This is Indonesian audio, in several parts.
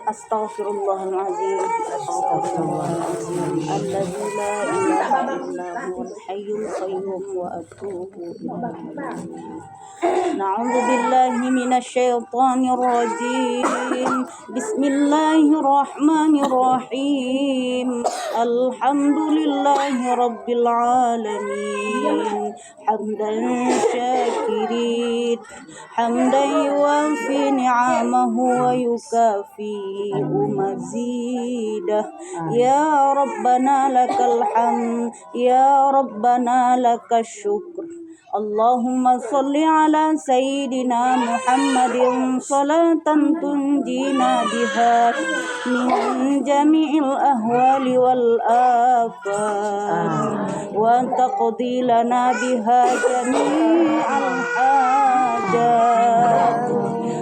Astaghfirullahaladzim. Alladzi la ilaha illa huwal hayyul qayyum wa atubu ilaih. Na'udzu billahi minasy syaithanir rajim. Bismillahirrahmanirrahim. Alhamdulillahi rabbil alamin. Hamdan syakirin, hamdan yuwafi ni'amahu wa yukafi'u mazidah. Ya Rabbana lakal hamd, ya Rabbana lakas syukr. Allahumma salli ala Sayyidina Muhammadin salatan tunjina biha min jami'il ahwali wal afat wa taqdi lana biha jami'al hajat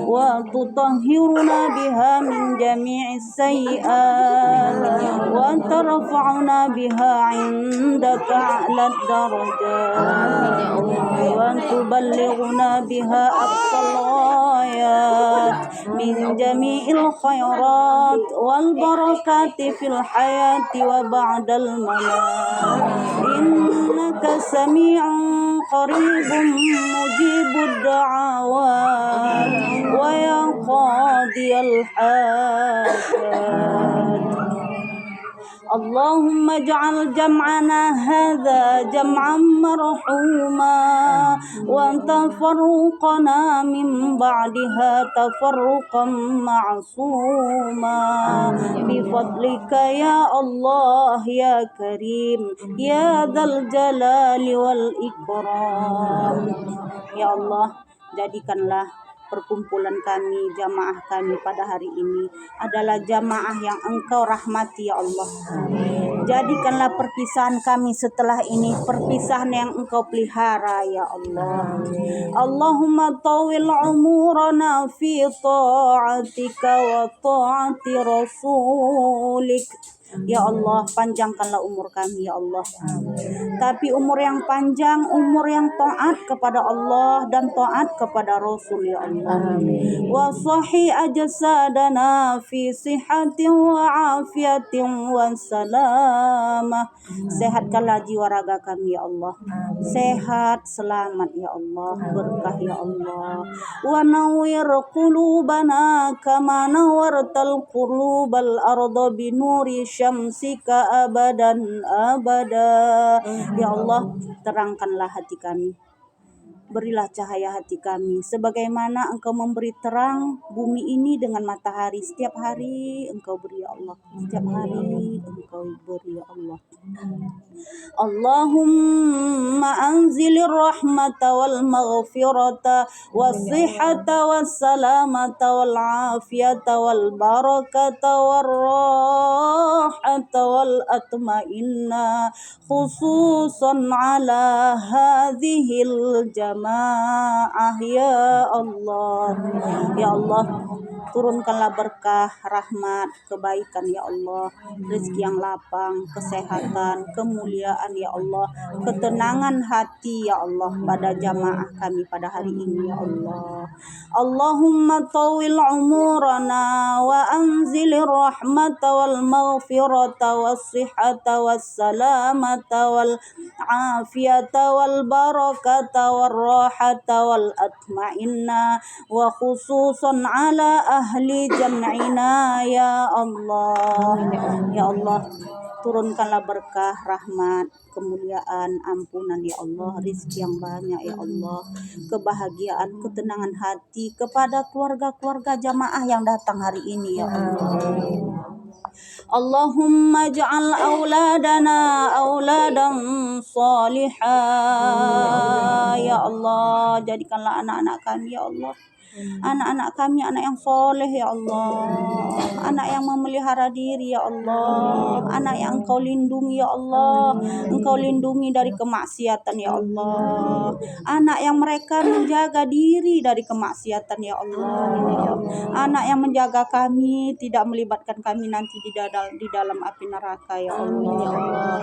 wa tutahhiruna biha min jami'is sayyi'at wa tarfa'una biha 'indaka 'alad darajat wa tuballighuna biha aqsal ghayat min jami'il khairat wal barakati fil hayati wa ba'dal mamat. Innaka sami'un qaribun mujibud da'awat wa ya qadiyal hajat. Allahumma ij'al jam'ana hadha jam'an marhuma wa tafarruqana min ba'daha tafarruqan ma'suma bi fadlika ya Allah ya Karim ya dzal jalali wal ikram. Ya Allah, jadikanlah perkumpulan kami, jamaah kami pada hari ini adalah jamaah yang Engkau rahmati ya Allah. Jadikanlah perpisahan kami setelah ini perpisahan yang Engkau pelihara ya Allah. Allahumma tawil umurana fi ta'atika wa ta'ati rasulik. Ya Allah, panjangkanlah umur kami ya Allah. Tapi umur yang panjang, umur yang taat kepada Allah dan taat kepada Rasul ya Allah. Wa sahih ajsadana fi sihatin wa afiatin wa salamah. Sehatkanlah jiwa raga kami ya Allah. Sehat, selamat ya Allah, berkah ya Allah. Wa nawwir qulubana kama nawwartal qulubal arda bi nuri syamsika abadan abada. Ya Allah, terangkanlah hati kami. Berilah cahaya hati kami sebagaimana Engkau memberi terang bumi ini dengan matahari. Setiap hari Engkau beri ya Allah. Setiap hari Engkau beri ya Allah. Allahumma anzilir rahmata wal maghfirata was sihhata was salamata wal afiyata wal barakata war rahata wal atma'inna khususan ala hadhil jamaah ya Allah. Ya Allah, turunkanlah berkah, rahmat, kebaikan ya Allah, rezeki yang lapang, kesehatan, kemuliaan ya Allah, ketenangan hati ya Allah pada jamaah kami pada hari ini ya Allah. Allahumma tawil umurana wa anzilir rahmata wal maghfirata was sihhata was salamata wal afiyata wal barakata war rahata wal atma'inna wa khususan ala ahli jam'ina ya Allah. Ya Allah, turunkanlah berkah, rahmat, kemuliaan, ampunan ya Allah, rizki yang banyak ya Allah, kebahagiaan, ketenangan hati kepada keluarga-keluarga jamaah yang datang hari ini ya Allah. Allahumma ja'al auladana auladan salihah ya Allah. Jadikanlah anak-anak kami ya Allah, anak-anak kami anak yang soleh ya Allah, anak yang memelihara diri ya Allah, anak yang Engkau lindungi ya Allah, Engkau lindungi dari kemaksiatan ya Allah, anak yang mereka menjaga diri dari kemaksiatan ya Allah, anak yang menjaga kami tidak melibatkan kami nanti di dalam api neraka ya Allah.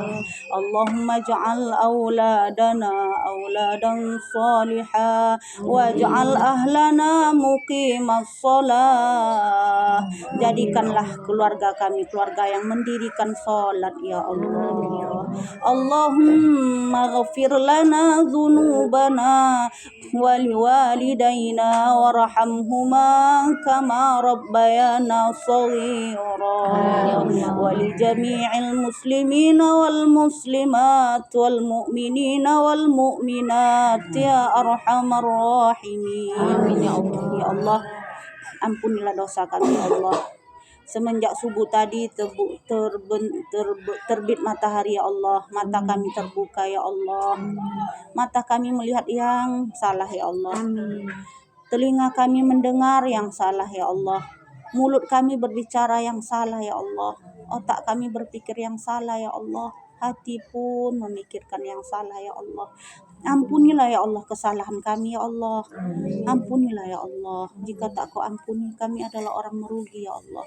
Allahumma ja'al auladana auladan salihah waj'al ahlana muqimas shalah. Jadikanlah keluarga kami keluarga yang mendirikan salat ya Allah. Allahumma ghafir lana dhunubana wa liwalidayna warhamhuma kama rabbayana shaghira. Wa li jami'il muslimina wal muslimat wal mu'minina wal mu'minat ya arhamar rahimin. Amin ya Allah. Ya Allah, ampunilah dosa kami ya Allah. Semenjak subuh tadi terbit matahari ya Allah, mata kami terbuka ya Allah. Mata kami melihat yang salah ya Allah. Telinga kami mendengar yang salah ya Allah. Mulut kami berbicara yang salah ya Allah. Otak kami berpikir yang salah ya Allah. Hati pun memikirkan yang salah ya Allah. Ampunilah ya Allah kesalahan kami ya Allah. Ampunilah ya Allah. Jika tak Kau ampuni, kami adalah orang merugi ya Allah.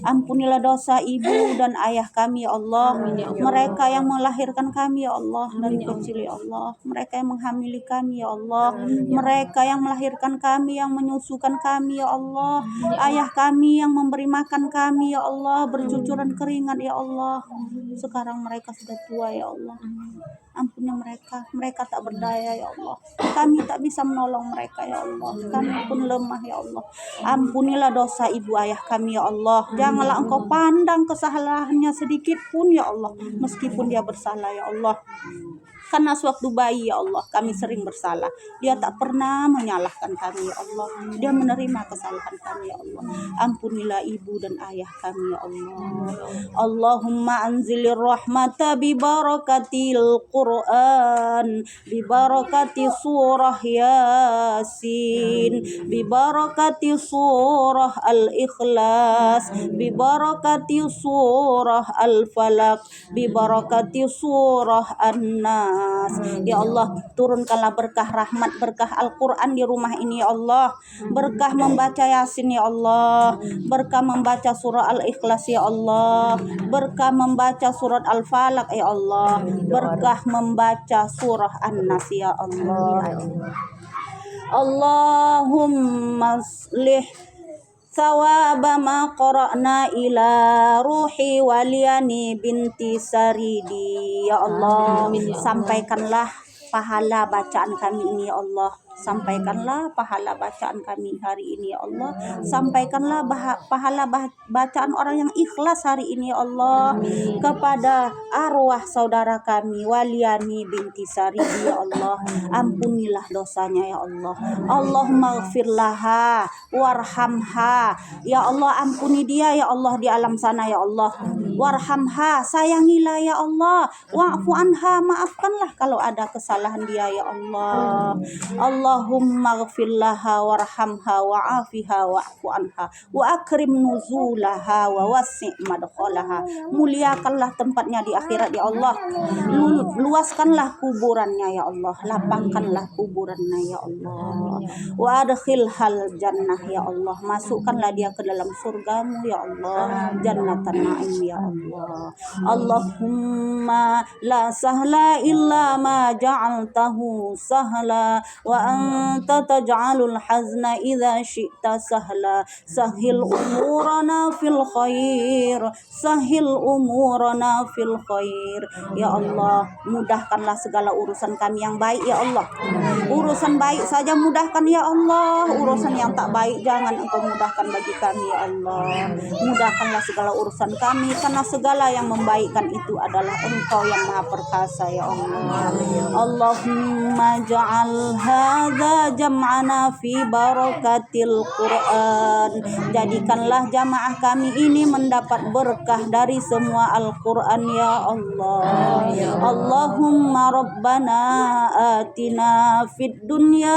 Ampunilah dosa ibu dan ayah kami ya Allah. Mereka yang melahirkan kami ya Allah dari kecil ya Allah. Mereka yang menghamili kami ya Allah. Mereka yang melahirkan kami, yang menyusukan kami ya Allah. Ayah kami yang memberi makan kami ya Allah, bercucuran keringat ya Allah. Sekarang mereka sudah tua ya Allah. Ampuni mereka tak berdaya ya Allah. Kami tak bisa menolong mereka ya Allah. Kami pun lemah ya Allah. Ampunilah dosa ibu ayah kami ya Allah. Janganlah Engkau pandang kesalahannya sedikit pun ya Allah, meskipun dia bersalah ya Allah. Karena sewaktu bayi ya Allah kami sering bersalah. Dia tak pernah menyalahkan kami ya Allah. Dia menerima kesalahan kami ya Allah. Ampunilah ibu dan ayah kami ya Allah. Allahumma anzilir rahmata bi barakatil Quran, bi barakati surah Yasin, bi barakati surah Al-Ikhlas, bi barakati surah Al-Falaq, bi barakati surah An-Nas. Ya Allah, turunkanlah berkah rahmat, berkah Al-Quran di rumah ini ya Allah. Berkah membaca Yasin ya Allah. Berkah membaca surah Al-Ikhlas ya Allah. Berkah membaca surat Al-Falaq ya Allah. Berkah membaca surah An-Nas ya Allah. Allahumma aslih sawaba ma qara'na ila ruhi waliyani binti Saridi ya Allah. Sampaikanlah pahala bacaan kami ini ya Allah. Sampaikanlah pahala bacaan kami hari ini ya Allah. Sampaikanlah pahala bacaan orang yang ikhlas hari ini ya Allah. Kepada arwah saudara kami Waliani binti Saridi ya Allah. Ampunilah dosanya ya Allah. Allahumma ghfir laha warhamha. Ya Allah, ampuni dia ya Allah di alam sana ya Allah. Warhamha, sayangilah ya Allah. Wa'fu anha, maafkanlah kalau ada kesalahan dia ya Allah. Allahumma ghfir laha warhamha wa'afiha wa'fu anha wa akrim nuzulaha wa wasi' madkhalaha. Muliakanlah tempatnya di akhirat ya Allah. Luaskanlah kuburannya ya Allah. Lapangkanlah kuburannya ya Allah. Wa adkhilhal jannah ya Allah. Masukkanlah dia ke dalam surgamu ya Allah. Jannatan na'im ya Allah. Allahumma la sahla illa ma ja'altahu sahla wa anta taj'alul hazna idza syi'ta sahla. Sahil umurana fil khair. Sahil umurana fil khair. Ya Allah, mudahkanlah segala urusan kami yang baik ya Allah. Urusan baik saja mudahkan ya Allah. Urusan yang tak baik jangan Engkau mudahkan bagi kami ya Allah. Mudahkanlah segala urusan kami, karena segala yang membaikkan itu adalah Engkau yang Maha Perkasa ya Allah. Allahumma ja'al hadza jam'ana fi barakatil Quran. Jadikanlah jamaah kami ini mendapat berkah dari semua Al-Quran ya Allah. Allahumma rabbana atina fid dunya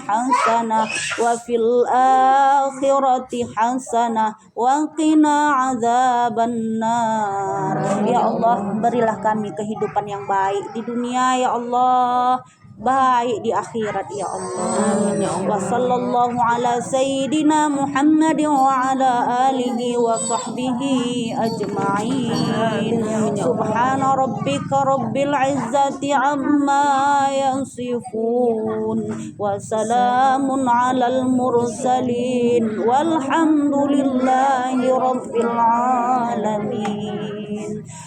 hasanah wa fil akhirati hasanah wa qina azabannar. Ya Allah, berilah kami kehidupan yang baik di dunia ya Allah. baik di akhirat ya Allah. Wa sallallahu ala sayyidina Muhammad wa ala alihi wa sahbihi ajma'in. Subhana rabbika rabbil izzati amma yasifun wa salamun alal mursalin walhamdulillahi rabbil alamin.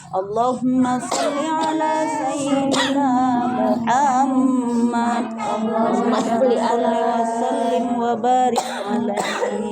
Allahumma salli ala sayyidina Muhammad Allahumma salli wa sallim wa barik alaihi.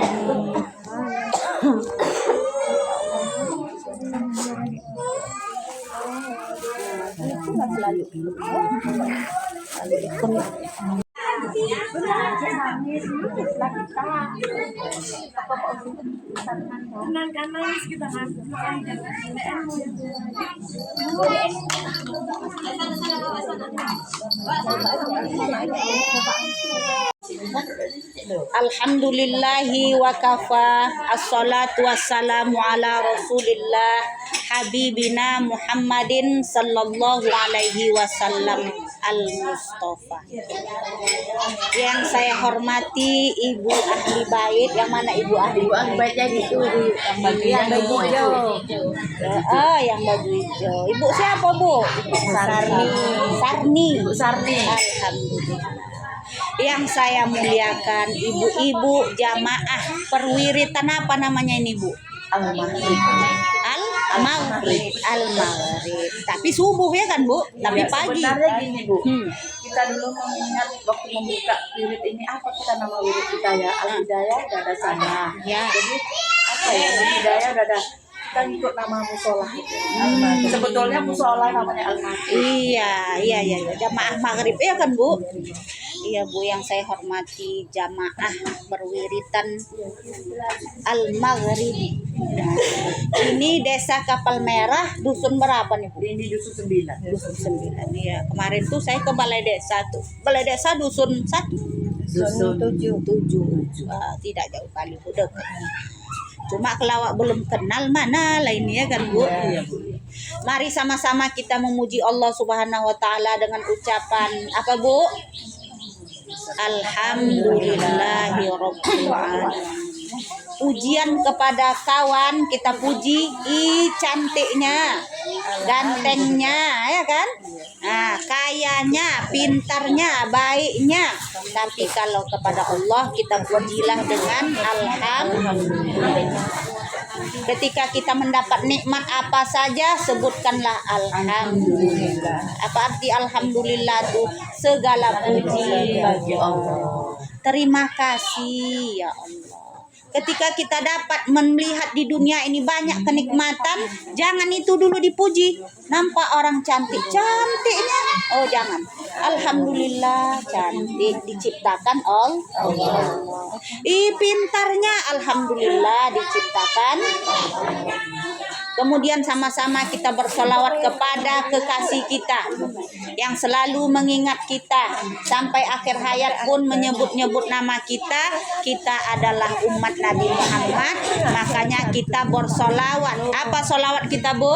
Alhamdulillahi wa kafa, assalatu wassalamu ala rasulillah habibina Muhammadin sallallahu alaihi wasallam al-Mustafa. Yang saya hormati ibu ahli bait, yang mana ibu ahli baitnya gitu, yang baju hijau. Oh, yang baju hijau. Ibu siapa, Bu? Sarni. Ibu Sarni. Alhamdulillah. Yang saya muliakan ibu-ibu jamaah perwiritan, apa namanya ini, Bu? Al-Maghrib. Al-Maghrib. Tapi subuh ya kan, Bu? Tapi ya, pagi. Sebenarnya gini, Bu. Kita dulu mengingat waktu membuka wirid ini, apa kita nama wirid kita ya? Al-Hidayah dada sana. Ya. Jadi apa ya? Al-Hidayah dada, kita ikut nama musola itu. Sebetulnya musola namanya Al-Maghrib. Iya. Jamaah Maghrib ya kan, Bu? Iya, Bu, yang saya hormati jamaah berwiritan Al-Maghrib. Ini Desa Kapal Merah, dusun berapa nih, Bu? Ini dusun 9. Dusun 9. Iya, kemarin tuh saya ke Balai Desa tuh. Balai Desa dusun 1. Dusun 7. Tidak jauh kali, Bu, dekat. Cuma kalau belum kenal mana lainnya kan, Bu. Iya, Bu. Mari sama-sama kita memuji Allah Subhanahu wa taala dengan ucapan apa, Bu? Alhamdulillahi rabbil alamin. Pujian kepada kawan kita puji, cantiknya, gantengnya, ya kan? Nah, kayanya, pintarnya, baiknya. Tapi kalau kepada Allah kita pujilah dengan alhamdulillah. Ketika kita mendapat nikmat apa saja, sebutkanlah alhamdulillah. Apa arti alhamdulillah tuh? Segala puji bagi Allah. Terima kasih ya Allah. Ketika kita dapat melihat di dunia ini banyak kenikmatan, jangan itu dulu dipuji. Nampak orang cantiknya, oh jangan. Alhamdulillah cantik diciptakan Allah. Pintarnya, alhamdulillah diciptakan. Kemudian sama-sama kita bersolawat kepada kekasih kita yang selalu mengingat kita sampai akhir hayat pun menyebut-nyebut nama kita. Kita adalah umat Nabi Muhammad, makanya kita bersolawat. Apa solawat kita, Bu?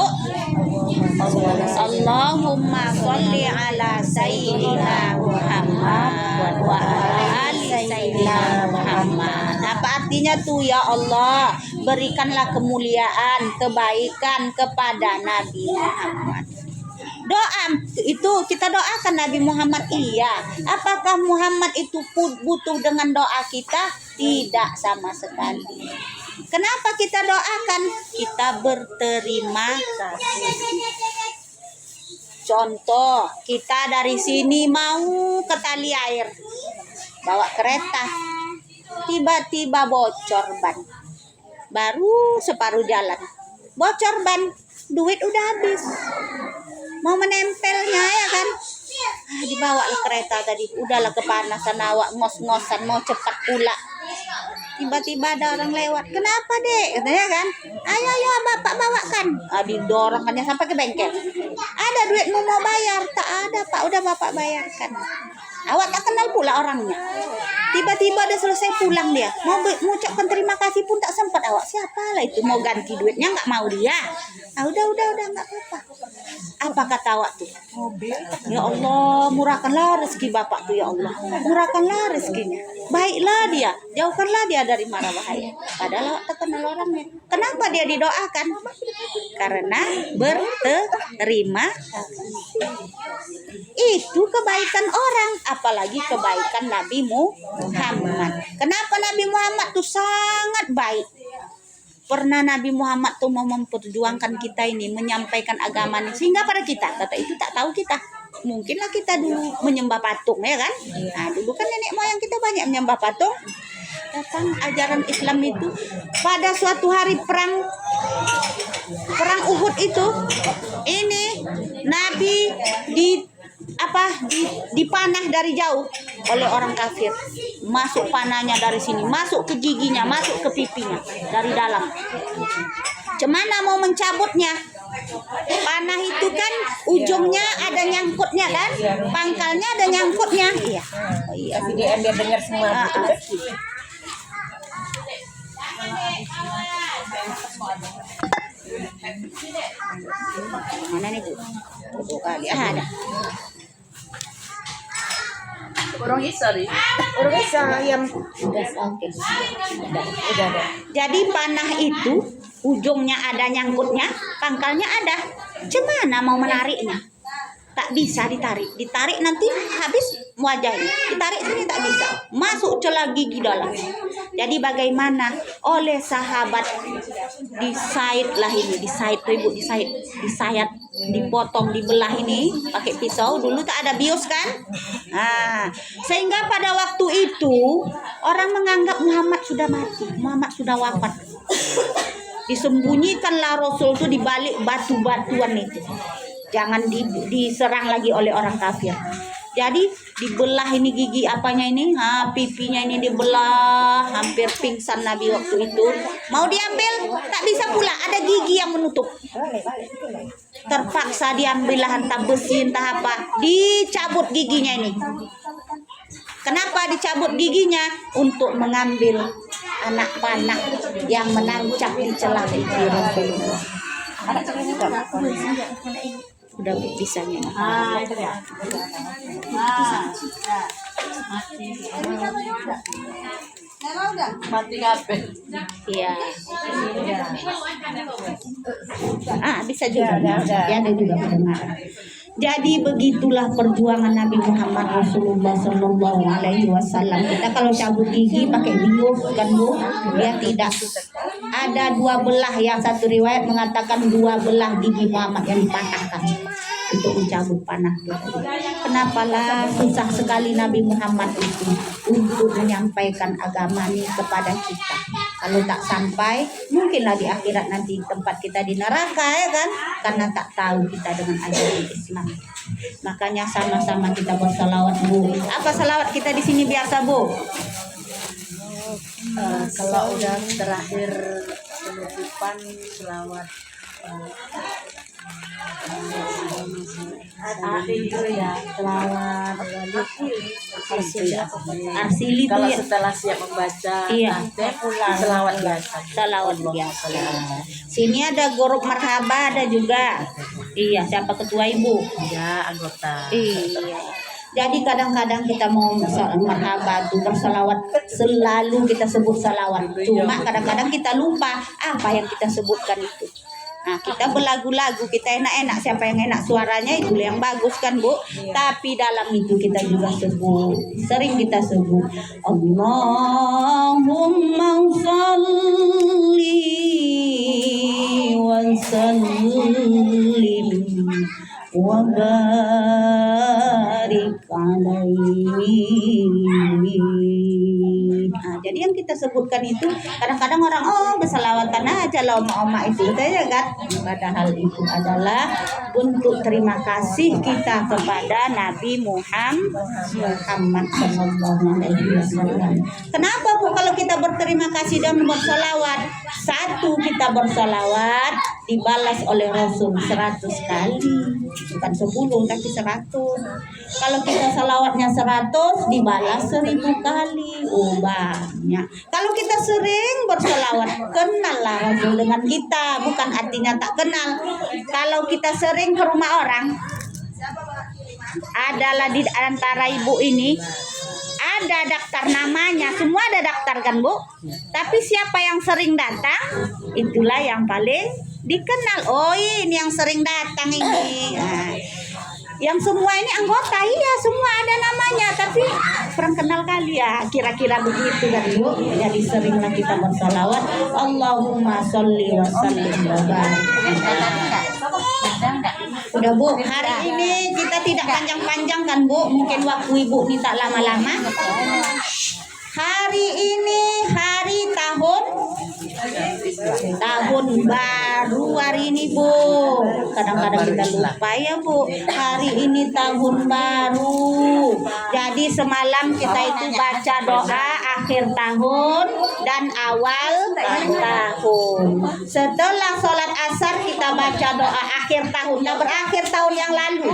Allahumma sholli ala sayyidina Muhammad wa ala ali sayyidina Muhammad. Apa artinya tuh? Ya Allah, berikanlah kemuliaan, kebaikan kepada Nabi Muhammad. Doa itu kita doakan Nabi Muhammad, iya. Apakah Muhammad itu butuh dengan doa kita? Tidak sama sekali. Kenapa kita doakan? Kita berterima kasih. Contoh, kita dari sini mau ke tali air, bawa kereta, tiba-tiba bocor ban, baru separuh jalan, bocor ban, duit udah habis, mau menempelnya ya kan, dibawa lah kereta tadi, udahlah kepanasan awak, ngos-ngosan mau cepat pula. Tiba-tiba ada orang lewat, kenapa dek? Katanya kan, ayo bapak bawakan. Didorongkannya sampai ke bengkel. Ada duitmu mau bayar? Tak ada pak, udah bapak bayarkan. Awak tak kenal pula orangnya. Tiba-tiba udah selesai pulang dia. Mau mengucapkan terima kasih pun tak sempat awak. Siapa lah itu mau ganti duitnya nggak mau dia. Nah, udah nggak apa-apa. Apa kata awak tuh? Ya Allah, murahkanlah rezeki bapak tuh ya Allah. Murahkanlah rezekinya. Baiklah dia, jauhkanlah dia dari mara bahaya. Padahal awak terkenal orangnya. Kenapa dia didoakan? Karena berterima itu kebaikan orang, apalagi kebaikan Nabi Muhammad. Kenapa Nabi Muhammad tuh sangat baik? Pernah Nabi Muhammad tuh mau memperjuangkan kita ini, menyampaikan agama ini, sehingga pada kita, kata itu tak tahu kita. Mungkinlah kita dulu menyembah patung ya kan? Nah dulu kan nenek moyang kita banyak menyembah patung. Datang ajaran Islam itu pada suatu hari perang Uhud itu, ini Nabi dipanah dari jauh oleh orang kafir. Masuk panahnya dari sini, masuk ke giginya, masuk ke pipinya dari dalam. Cemana mau mencabutnya? Panah itu kan ujungnya ada nyangkutnya kan? Pangkalnya ada nyangkutnya. Iya. Oh, iya. Biar dengar semua. Mana nih tuh? Kali ada. Orang Isa yang Udah ada. ada. Jadi panah itu ujungnya ada nyangkutnya, pangkalnya ada. Cemana mau menariknya? Tak bisa ditarik nanti habis wajahnya. Ditarik sini tak bisa, masuk celah gigi dalam. Jadi bagaimana oleh sahabat disayat, dipotong, dibelah ini pakai pisau. Dulu tak ada bios kan? Nah, sehingga pada waktu itu orang menganggap Muhammad sudah mati, Muhammad sudah wafat. Disembunyikanlah Rasul itu di balik batu-batuan itu. Jangan diserang lagi oleh orang kafir. Jadi dibelah ini gigi apanya ini, pipinya ini dibelah, hampir pingsan Nabi waktu itu. Mau diambil tak bisa pula, ada gigi yang menutup. Terpaksa diambil entah besi entah apa, dicabut giginya ini. Kenapa dicabut giginya? Untuk mengambil anak panah yang menancap di celah gigi Rasulullah. Udah pisahnya. Itu ya. Mati kape. Iya. Bisa juga. Ya ada juga kedengaran. Jadi begitulah perjuangan Nabi Muhammad Rasulullah Sallallahu Alaihi Wasallam. Kita kalau cabut gigi pakai bius kan Bu, dia tidak. Ada 2 belah, yang satu riwayat mengatakan 2 belah gigi Muhammad yang dipatahkan untuk mencabut panah. Kenapalah susah sekali Nabi Muhammad itu untuk menyampaikan agama ini kepada kita. Kalau tak sampai, mungkinlah di akhirat nanti tempat kita di neraka ya kan? Karena tak tahu kita dengan ajaran Islam. Makanya sama-sama kita bersalawat Bu. Apa salawat kita di sini biasa Bu? Kalau udah terakhir penutupan selawat itu ya, selawat Arsili itu kalau ya. setelah siap membaca Iya. selawat biasa. Salawat biasa. Sini ada grup marhaba ada juga. Iya, siapa ketua Ibu? Ya, anggota. Iya. Jadi kadang-kadang kita mau marhaba tuh bersalawat, selalu kita sebut salawat. Cuma kadang-kadang kita lupa apa yang kita sebutkan itu. Nah, kita berlagu-lagu, kita enak-enak, siapa yang enak suaranya itu yang bagus kan Bu. Tapi dalam itu kita juga sebut, sering kita sebut Allahumma sholli wa sallim wa barik alaihi. Jadi yang kita sebutkan itu kadang-kadang orang bersalawatan aja lah oma-oma itu ya kan. Padahal itu adalah untuk terima kasih kita kepada Nabi Muhammad Sallallahu Alaihi Wasallam. Kenapa Bu kalau kita berterima berterima kasih dan bersolawat. Satu kita bersolawat dibalas oleh Rasul 100 kali, bukan 10 tapi 100. Kalau kita salawatnya 100 dibalas 1000 kali. Oh banyak. Kalau kita sering bersolawat, kenallah Rasul dengan kita, bukan artinya tak kenal. Kalau kita sering ke rumah orang, adalah di antara ibu ini ada daftar namanya, semua ada daftar kan Bu? Tapi siapa yang sering datang, itulah yang paling dikenal. Oh ini yang sering datang ini. Nah, yang semua ini anggota, iya semua ada namanya, tapi kurang kenal kali ya, kira-kira begitu kan Bu. Jadi seringlah kita bersalawat, Allahumma sholli wa sallim wa barik. Udah Bu, hari ini kita tidak panjang-panjang kan Bu, mungkin waktu Ibu minta lama-lama. Hari ini hari tahun baru hari ini Bu. Kadang-kadang kita lupa ya Bu, hari ini tahun baru. Jadi semalam kita itu baca doa akhir tahun dan awal tahun. Setelah sholat asar kita baca doa akhir tahun. Nah, berakhir tahun yang lalu.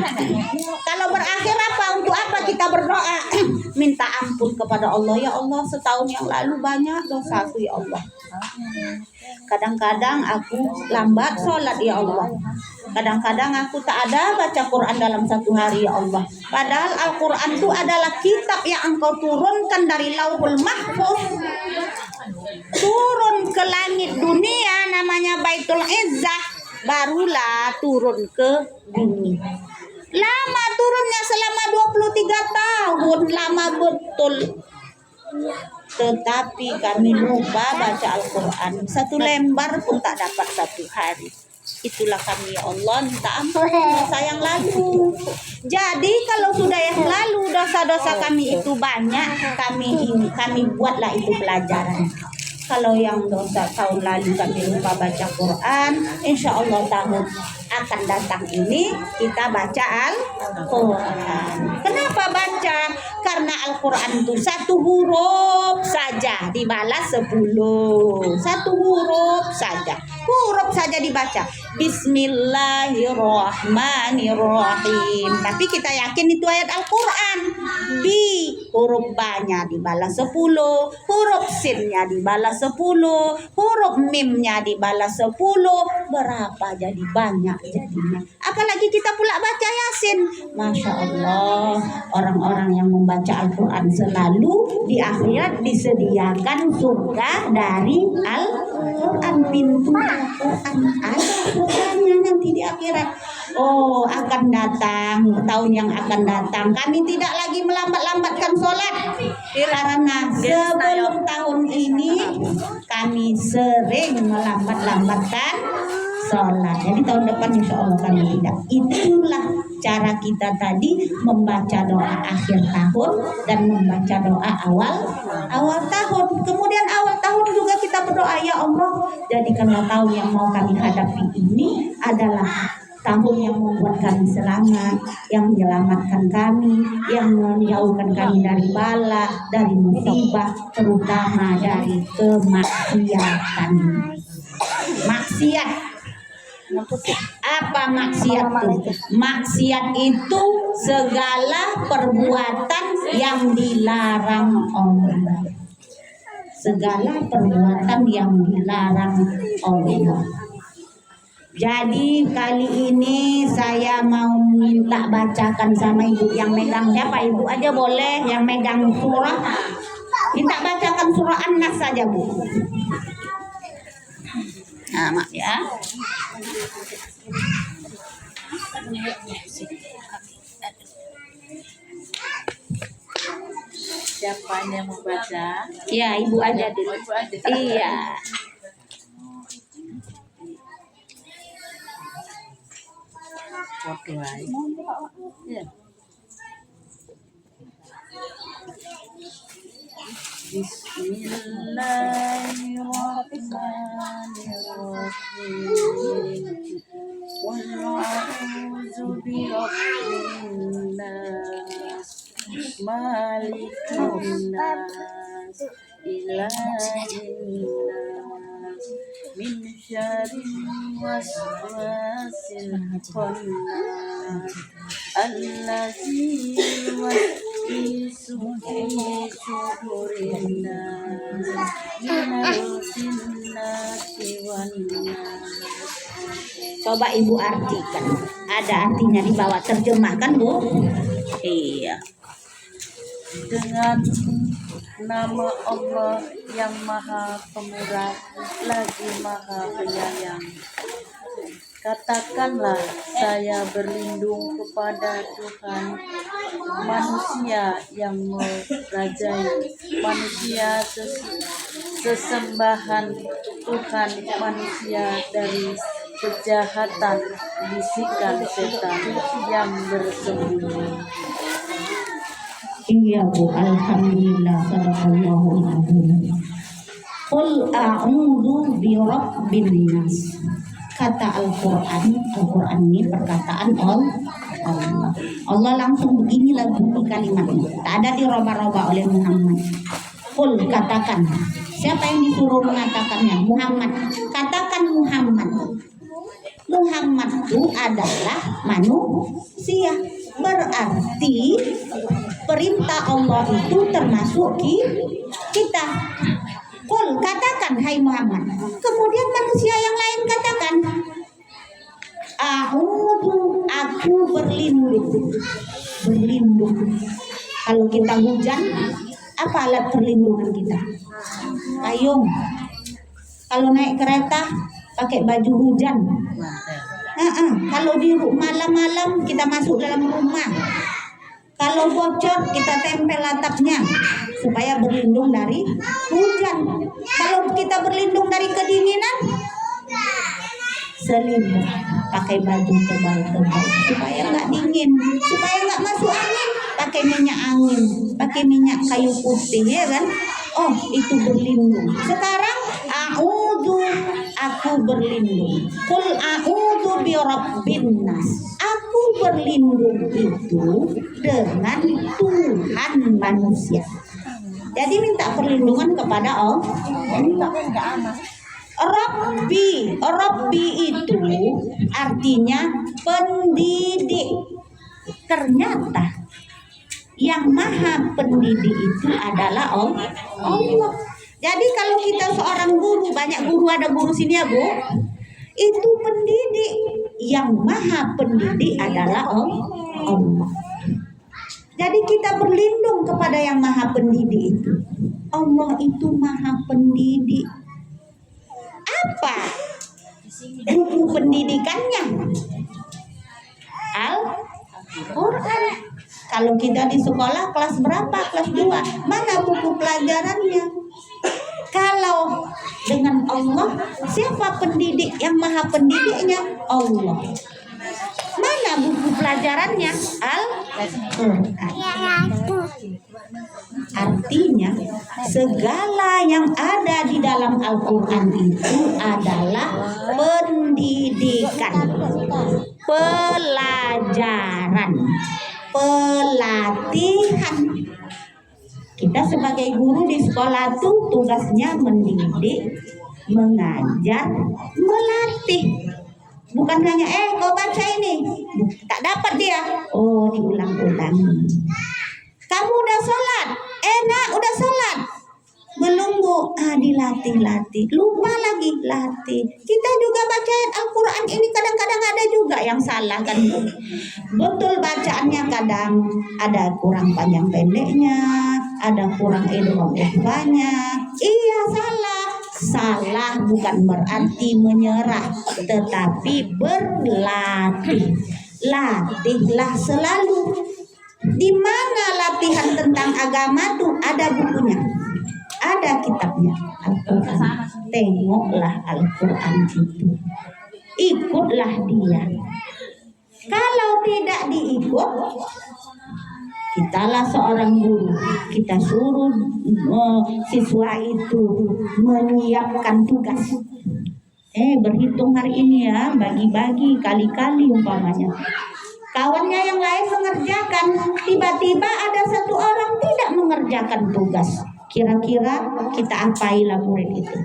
Kalau berakhir apa? Untuk apa kita berdoa? Minta ampun kepada Allah. Ya Allah, setahun yang lalu banyak dosaku ya Allah. Kadang-kadang aku lambat sholat ya Allah. Kadang-kadang aku tak ada baca Quran dalam satu hari ya Allah. Padahal Al-Quran itu adalah kitab yang Engkau turunkan dari Lauhul Mahfuz, turun ke langit dunia namanya Baitul Izzah, barulah turun ke bumi. Lama turunnya, selama 23 tahun, lama betul. Tetapi kami lupa baca Al-Quran, satu lembar pun tak dapat satu hari. Itulah kami ya Allah, minta ampun dosa yang lalu. Jadi kalau sudah yang lalu dosa-dosa kami itu banyak, kami buatlah itu pelajaran. Kalau yang dosa tahun lalu kami lupa baca Quran, insya Allah tahun akan datang ini kita baca Al-Quran. Kenapa baca? Karena Al-Quran itu satu huruf saja dibalas 10. Satu huruf saja. Huruf saja dibaca. Bismillahirrahmanirrahim. Tapi kita yakin itu ayat Al-Quran. Bi huruf ba-nya dibalas 10, huruf sin-nya dibalas 10, huruf mim-nya dibalas 10. Berapa jadi banyak jadinya. Apalagi kita pula baca Yasin. Masya Allah, orang-orang yang membaca Al-Quran selalu di akhirat disediakan surga dari Al-Quran. Pintu Al-Quran, ada Al-Qurannya nanti di akhirat. Oh, akan datang tahun yang akan datang. Kami tidak lagi melambat-lambatkan sholat, karena sebelum tahun ini kami sering melambat-lambatkan sholat. Jadi tahun depan insya Allah kami tidak. Itulah cara kita tadi membaca doa akhir tahun dan membaca doa awal tahun. Kemudian awal tahun juga kita berdoa, ya Allah, jadikanlah tahun yang mau kami hadapi ini adalah tahun yang membuat kami selamat, yang menyelamatkan kami, yang menjauhkan kami dari bala, dari musibah, terutama dari kemaksiatan. Maksiat. Apa maksiat itu? Maksiat itu segala perbuatan yang dilarang Allah. Segala perbuatan yang dilarang Allah. Jadi kali ini saya mau minta bacakan sama ibu yang megang, siapa ibu aja boleh yang megang surah. Minta bacakan surah An-Nas saja Bu. Nah, maaf ya. Siapa yang mau baca? Ya, ibu aja dulu. Ibu aja. Iya. Foto aja. Ya. Bismillahirrahmanirrahim. Qul a'udzu birabbin nas, malikin nas, ilahin min syarril waswasil khannas allazi yuwaswisu fi sudurin nas minal jinnati wan nas. Coba Ibu artikan. Ada artinya di bawah, terjemahkan Bu. Iya. Dengan nama Allah yang Maha Pemurah lagi Maha Penyayang, katakanlah saya berlindung kepada Tuhan manusia yang merajai manusia, sesembahan Tuhan manusia dari kejahatan bisikan setan yang bersembunyi. Iya Bu, alhamdulillah, sadaqallahul azim. Qul a'udzu birabbin nas. Kata Al-Qur'an ini perkataan Allah. Allah langsung beginilah bunyi kalimatnya. Tak ada diroba-roba oleh Muhammad. Qul, katakan. Siapa yang disuruh mengatakannya? Muhammad. Katakan Muhammad. Muhammad itu adalah manusia. Berarti perintah Allah itu termasuk kita. Qul, katakan hai Muhammad. Kemudian manusia yang lain katakan, aku berlindung. Kalau kita hujan, apa alat perlindungan kita? Payung. Kalau naik kereta, pakai baju hujan. Kalau di malam-malam kita masuk dalam rumah. Kalau bocor kita tempel atapnya supaya berlindung dari hujan. Kalau kita berlindung dari kedinginan, selimut, pakai baju tebal-tebal supaya nggak dingin, supaya nggak masuk angin, pakai minyak angin, pakai minyak kayu putih, ya kan? Oh, itu berlindung. Sekarang aku berlindung. Qul a'udzu birabbin nas. Aku berlindung itu dengan Tuhan manusia. Jadi minta perlindungan kepada Allah. Rabbi itu artinya pendidik. Ternyata yang maha pendidik itu adalah Allah. Jadi kalau kita seorang guru, banyak guru, ada guru sini ya Bu, itu pendidik. Yang maha pendidik adalah Allah. Jadi kita berlindung kepada yang maha pendidik itu. Allah itu maha pendidik. Apa buku pendidikannya? Al-Quran. Kalau kita di sekolah kelas berapa? Kelas 2. Mana buku pelajarannya? Kalau dengan Allah, siapa pendidik yang maha pendidiknya? Allah. Mana buku pelajarannya? Al-Quran. Artinya segala yang ada di dalam Al-Quran itu adalah pendidikan, pelajaran, pelatihan. Kita sebagai guru di sekolah itu tugasnya mendidik, mengajar, melatih. Bukan hanya kau baca ini, tak dapat dia. Oh, diulang-ulang. Kamu udah sholat? Nak udah sholat? Belum Bu. Dilatih. Lupa lagi latih. Kita juga baca Al-Quran ini kadang-kadang ada juga yang salah kan Bu. Betul bacaannya kadang ada kurang panjang pendeknya, ada kurang idgham ikhfanya. Iya salah. Salah bukan berarti menyerah, tetapi berlatih. Latihlah selalu. Di mana latihan tentang agama tuh ada bukunya, ada kitabnya, Al-Quran. Tengoklah Al-Quran itu, ikutlah dia. Kalau tidak diikut, kitalah seorang guru, kita suruh siswa itu menyiapkan tugas. Berhitung hari ini ya, bagi-bagi kali-kali umpamanya. Kawannya yang lain mengerjakan, tiba-tiba ada satu orang tidak mengerjakan tugas. Kira-kira kita apailah murid itu.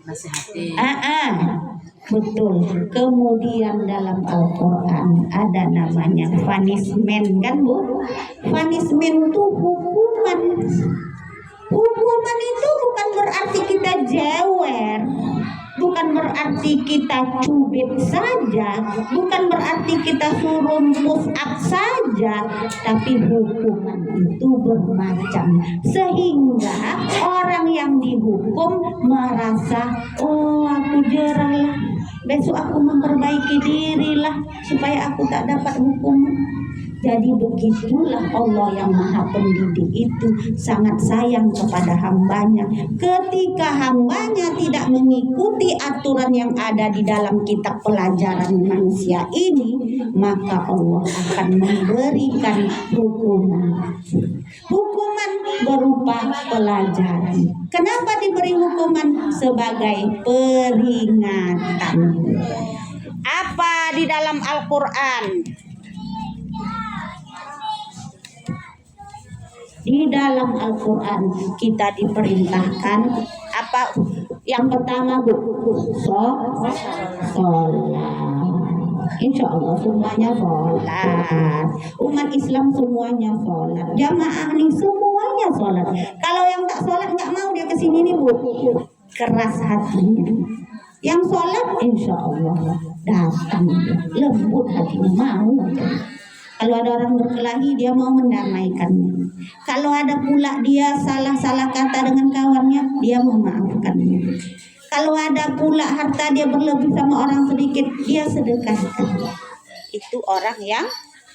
Nasihati. Betul. Kemudian dalam Al-Quran ada namanya punishment, kan Bu? Punishment itu hukuman. Hukuman itu bukan berarti kita jewer, bukan berarti kita cubit saja, bukan berarti kita suruh push up saja, tapi hukuman itu bermacam, sehingga orang yang dihukum merasa, oh aku jerah lah, besok aku memperbaiki diri lah supaya aku tak dapat hukuman. Jadi begitulah Allah yang Maha Pendidik itu sangat sayang kepada hambanya. Ketika hambanya tidak mengikuti aturan yang ada di dalam kitab pelajaran manusia ini, maka Allah akan memberikan hukuman. Hukuman berupa pelajaran. Kenapa diberi hukuman? Sebagai peringatan. Apa di dalam Al-Quran? Di dalam Al-Quran kita diperintahkan apa? Yang pertama Bu, sholat. Insya Allah semuanya sholat. Umat Islam semuanya sholat. Jamaah nih semuanya sholat. Kalau yang tak sholat nggak mau dia kesini nih Bu. Keras hatinya. Yang sholat insya Allah datang, lembut hatinya, mau. Kalau ada orang berkelahi dia mau mendamaikannya. Kalau ada pula dia salah kata dengan kawannya, dia memaafkannya. Kalau ada pula harta dia berlebih sama orang sedikit, dia sedekahkan. Itu orang yang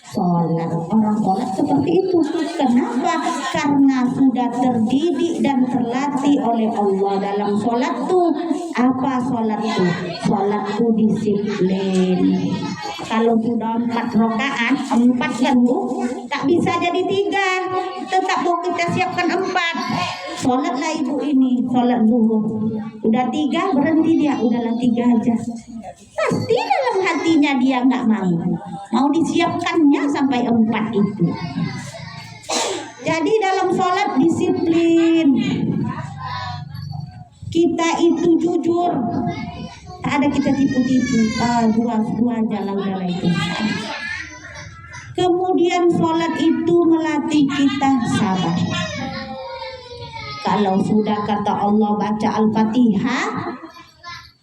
sholat. Orang sholat seperti itu. Kenapa? Karena sudah terdidik dan terlatih oleh Allah dalam sholat tuh. Apa sholat tuh? Sholat tuh disiplin. Kalau sudah 4 rakaat, 4 kan Bu, tak bisa jadi 3. Tetap mau kita siapkan 4. Sholatlah ibu ini, sholat zuhur. Udah 3 berhenti dia, udahlah 3 aja. Pasti dalam hatinya dia nggak mau disiapkannya sampai 4 itu. Jadi dalam sholat disiplin. Kita itu jujur. Tak ada kita tipu-tipu, dua jalan itu. Kemudian sholat itu melatih kita sabar. Kalau sudah kata Allah baca Al-Fatihah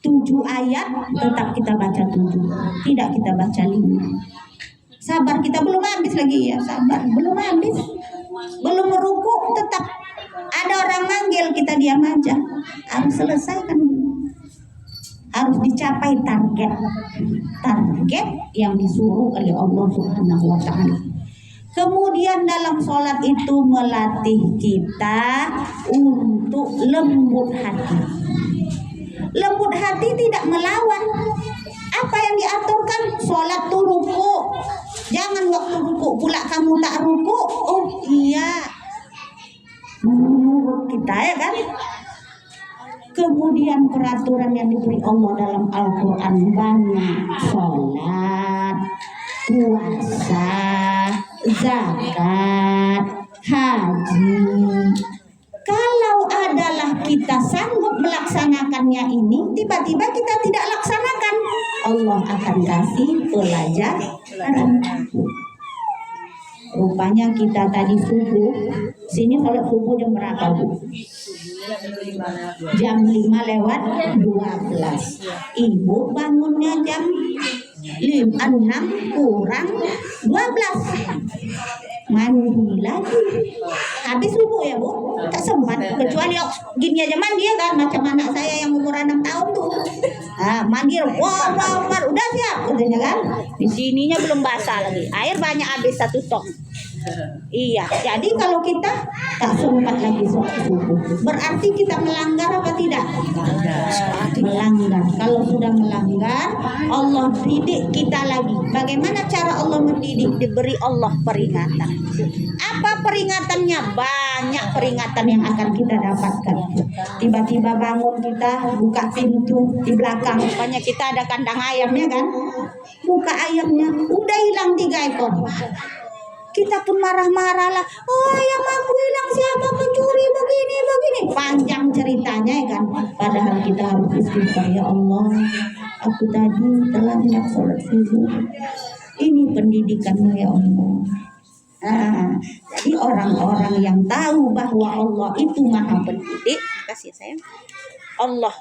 7 ayat, tetap kita baca 7, tidak kita baca 5. Sabar, kita belum habis lagi ya, sabar, belum habis, belum merukuk, tetap ada orang manggil, kita diam aja, harus selesaikan, harus dicapai target yang disuruh oleh Allah Subhanahu wa Ta'ala. Kemudian dalam sholat itu melatih kita untuk lembut hati. Lembut hati tidak melawan. Apa yang diaturkan? Sholat tuh ruku. Jangan waktu ruku pula kamu tak ruku. Oh iya, menurut kita ya kan. Kemudian peraturan yang diberi Allah dalam Al-Quran banyak. Sholat, puasa, zakat, haji. Kalau adalah kita sanggup melaksanakannya ini, tiba-tiba kita tidak laksanakan, Allah akan kasih pelajaran. Rupanya kita tadi subuh, sini sholat subuh jam berapa Bu? Jam 5:12. Ibu bangunnya jam 6 kurang 12. Mandi lagi. Habis subuh ya Bu? Tak sempat. Kecuali gini aja mandi ya kan, macam anak saya yang umur 6 tahun tuh. Mandi, wah, udah siap katanya kan. Di sininya belum basah lagi. Air banyak habis 1 tong. Iya, jadi kalau kita tak sempat lagi sholat subuh, berarti kita melanggar apa tidak? Melanggar. Kalau sudah melanggar, Allah didik kita lagi. Bagaimana cara Allah mendidik? Diberi Allah peringatan. Apa peringatannya? Banyak peringatan yang akan kita dapatkan. Tiba-tiba bangun kita buka pintu di belakang, rupanya kita ada kandang ayamnya kan? Buka ayamnya, udah hilang 3 ekor. kita pun marah-marah lah. Oh, yang aku hilang siapa, pencuri begini. Panjang ceritanya ya kan. Padahal kita harus istighfar, ya Allah, aku tadi terlambat sholat subuh. Ini pendidikanmu ya Allah. Jadi orang-orang yang tahu bahwa Allah itu maha pendidik, kasih sayang, Allah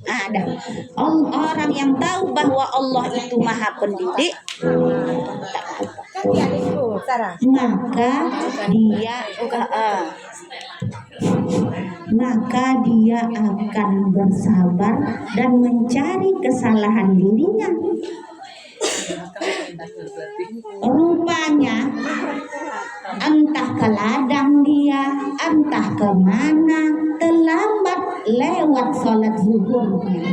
ada orang yang tahu bahwa Allah itu maha pendidik, maka dia akan bersabar dan mencari kesalahan dirinya. Rupanya entah ke ladang dia, entah kemana, terlambat lewat sholat zuhurnya.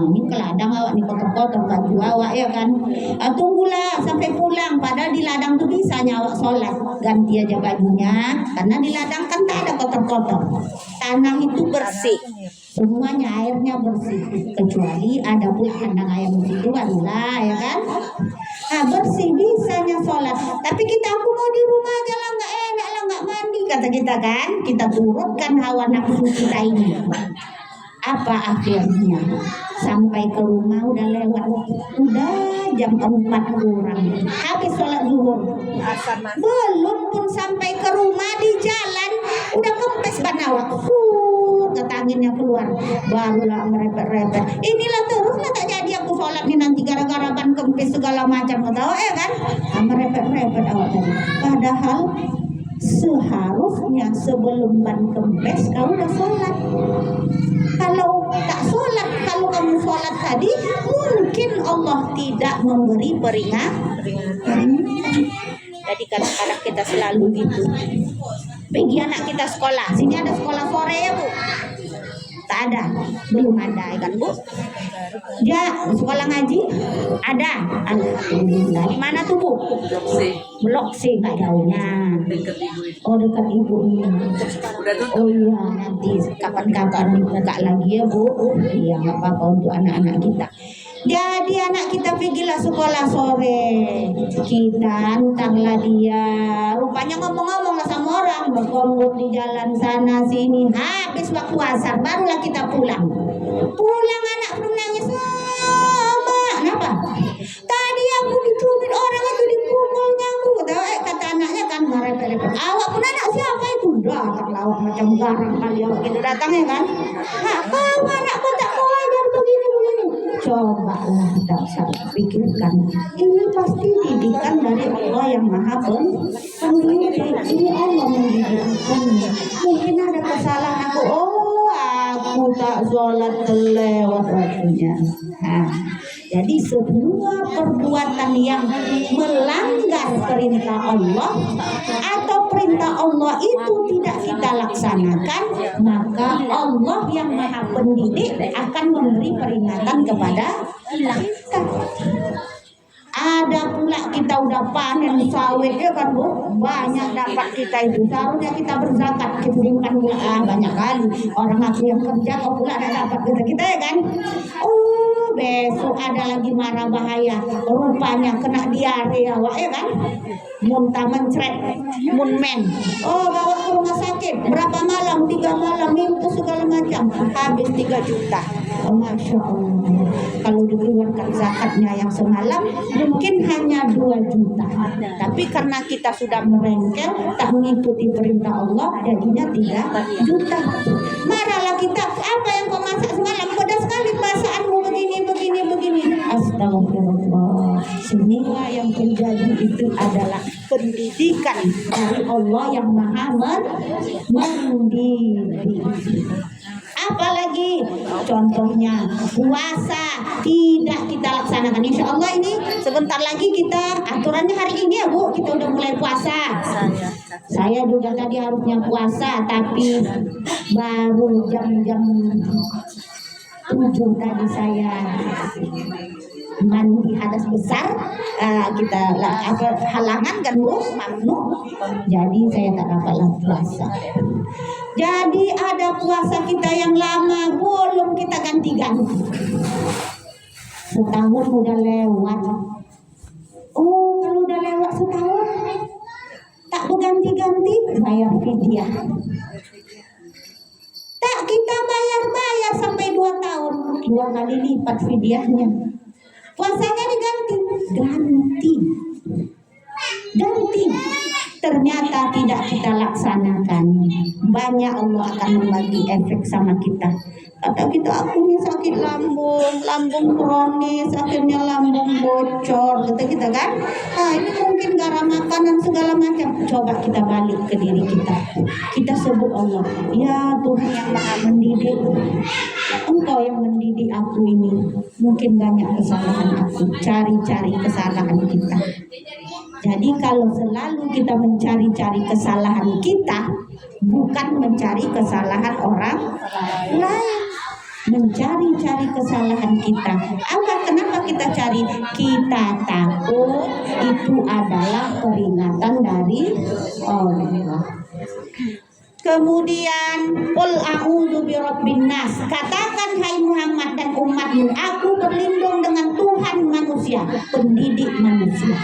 Ini ke ladang awak nih kotor-kotor baju awak ya kan. Tunggulah sampai pulang, padahal di ladang tuh bisa awak sholat, ganti aja bajunya, karena di ladang kan tak ada kotor-kotor, tanah itu bersih, semuanya airnya bersih, kecuali ada pula kandang ayam itu barulah ya kan. Bersih bisanya sholat. Tapi aku mau di rumah aja lah, nggak enak lah, nggak mandi kata kita kan. Kita turutkan hawa nafsu kita ini. Apa akhirnya? Sampai ke rumah udah lewat, udah jam 4 kurang, habis sholat zuhur. Belum pun sampai ke rumah, di jalan udah kempes banawak, ketanginnya keluar, barulah merepet-repet. Inilah teruslah tak jadi aku sholat nih nanti gara-gara ban kempes segala macam, ketawa ya kan? Merepet-repet awak tadi. Padahal seharusnya sebelum ban kempes kau udah sholat. Kalau tak sholat, kalau kamu sholat tadi, mungkin Allah tidak memberi peringatan. Jadi kadang-kadang kita selalu gitu. Pergi anak kita sekolah, sini ada sekolah sore ya Bu? Tak ada, belum ada kan Bu? Ya, sekolah ngaji ada, alhamdulillah. Di mana tuh Bu? Blok C nggak jauhnya. Oh, dekat ibunya. Oh iya, nanti kapan-kapan buka lagi ya Bu. Iya, nggak apa-apa untuk anak-anak kita. Jadi anak kita pergilah sekolah sore, kita antarlah dia. Rupanya ngomong-ngomong lah sama orang, berkumpul di jalan sana sini. Habis waktu asar barulah kita pulang. Pulang anak belum nangis, Mama, kenapa? Tadi aku dicubit orang itu, dipukulnya aku. Kata anaknya kan merepet-repet. Awak pun anak siapa itu? Datang lawak macam garang kali awak itu datang ya kan? Kamu anak kau tak kau ajar begini. Cobalah kita pikirkan, ini pasti didikan dari Allah yang maha pendidik. Ini Allah mendidikkan. Mungkin ada kesalahan aku, aku tak sholat kelewat waktunya. Jadi semua perbuatan yang melanggar perintah Allah atau perintah Allah itu tidak kita laksanakan, maka Allah yang maha pendidik akan memberi peringatan kepada kita. Ada pula kita udah panen sawit ya kan Bu, banyak dapat kita itu, seharusnya kita berzakat, kita simpan banyak kali. Orang aku yang kerja kok pula ada dapat kita ya kan. Besok ada lagi marah bahaya, rupanya kena diare awak ya kan, muntah mencret, munmen. Bawa ke rumah sakit, berapa malam, 3 malam, mimpi segala macam, habis 3 juta. Masya Allah, kalau dikeluarkan zakatnya yang semalam mungkin hanya 2 juta, tapi karena kita sudah merengkel, tak mengikuti perintah Allah, jadinya 3 juta. Marahlah kita, apa yang kau masak semalam, pedas sekali masakanmu, begini. Astagfirullah. Semua yang terjadi itu adalah pendidikan dari Allah yang maha mendidik. Apalagi contohnya puasa tidak kita laksanakan. Insya Allah ini sebentar lagi kita aturannya hari ini ya Bu, kita udah mulai puasa. Saya juga tadi harusnya puasa, tapi baru jam 7 tadi saya mandi hadas besar, kita halangan kan Bu, mamnu. Jadi saya tak dapatlah puasa. Jadi ada puasa kita yang lama belum kita ganti-ganti. setahun udah lewat. Oh, kalau udah lewat setahun tak berganti-ganti bayar fidyah. Tak kita bayar sampai 2 tahun, 2 kali lipat fidyahnya. Puasanya diganti, ganti. Ternyata tidak kita laksanakan, banyak Allah akan membagi efek sama kita. Kata kita, aku ini sakit lambung kronis, akhirnya lambung bocor, kata kita kan. Ini mungkin gara makanan segala macam. Coba kita balik ke diri kita. Kita sebut Allah, ya Tuhan yang Maha mendidik, Engkau yang mendidik aku ini. Mungkin banyak kesalahan aku, cari-cari kesalahan kita. Jadi kalau selalu kita mencari-cari kesalahan kita, bukan mencari kesalahan orang lain, mencari-cari kesalahan kita. Kenapa kita cari? Kita takut itu adalah peringatan dari Allah. Kemudian qul a'udzu birabbin nas, katakan hai Muhammad dan umatmu, aku berlindung dengan Tuhan manusia, pendidik manusia.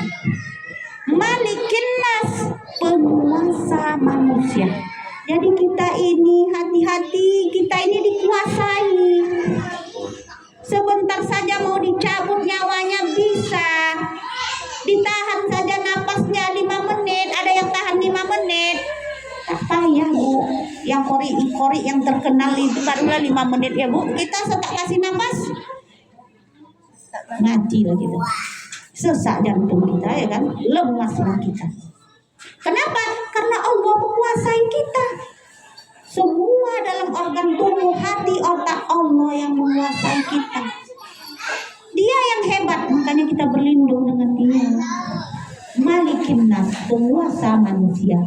Malikin nas, penguasa manusia. Jadi kita ini hati-hati, kita ini dikuasai. Sebentar saja mau dicabut nyawanya bisa. Ditahan saja napasnya 5 menit, ada yang tahan 5 menit. Tak payah Bu, yang kori yang terkenal itu barulah 5 menit ya Bu. Kita setak kasih napas, mati lah gitu. Sesak jantung kita ya kan, lemaslah kita. Kenapa? Karena Allah menguasai kita. Semua dalam organ tubuh, hati, otak, Allah yang menguasai kita. Dia yang hebat, makanya kita berlindung dengan Dia. Malikin nas, penguasa manusia.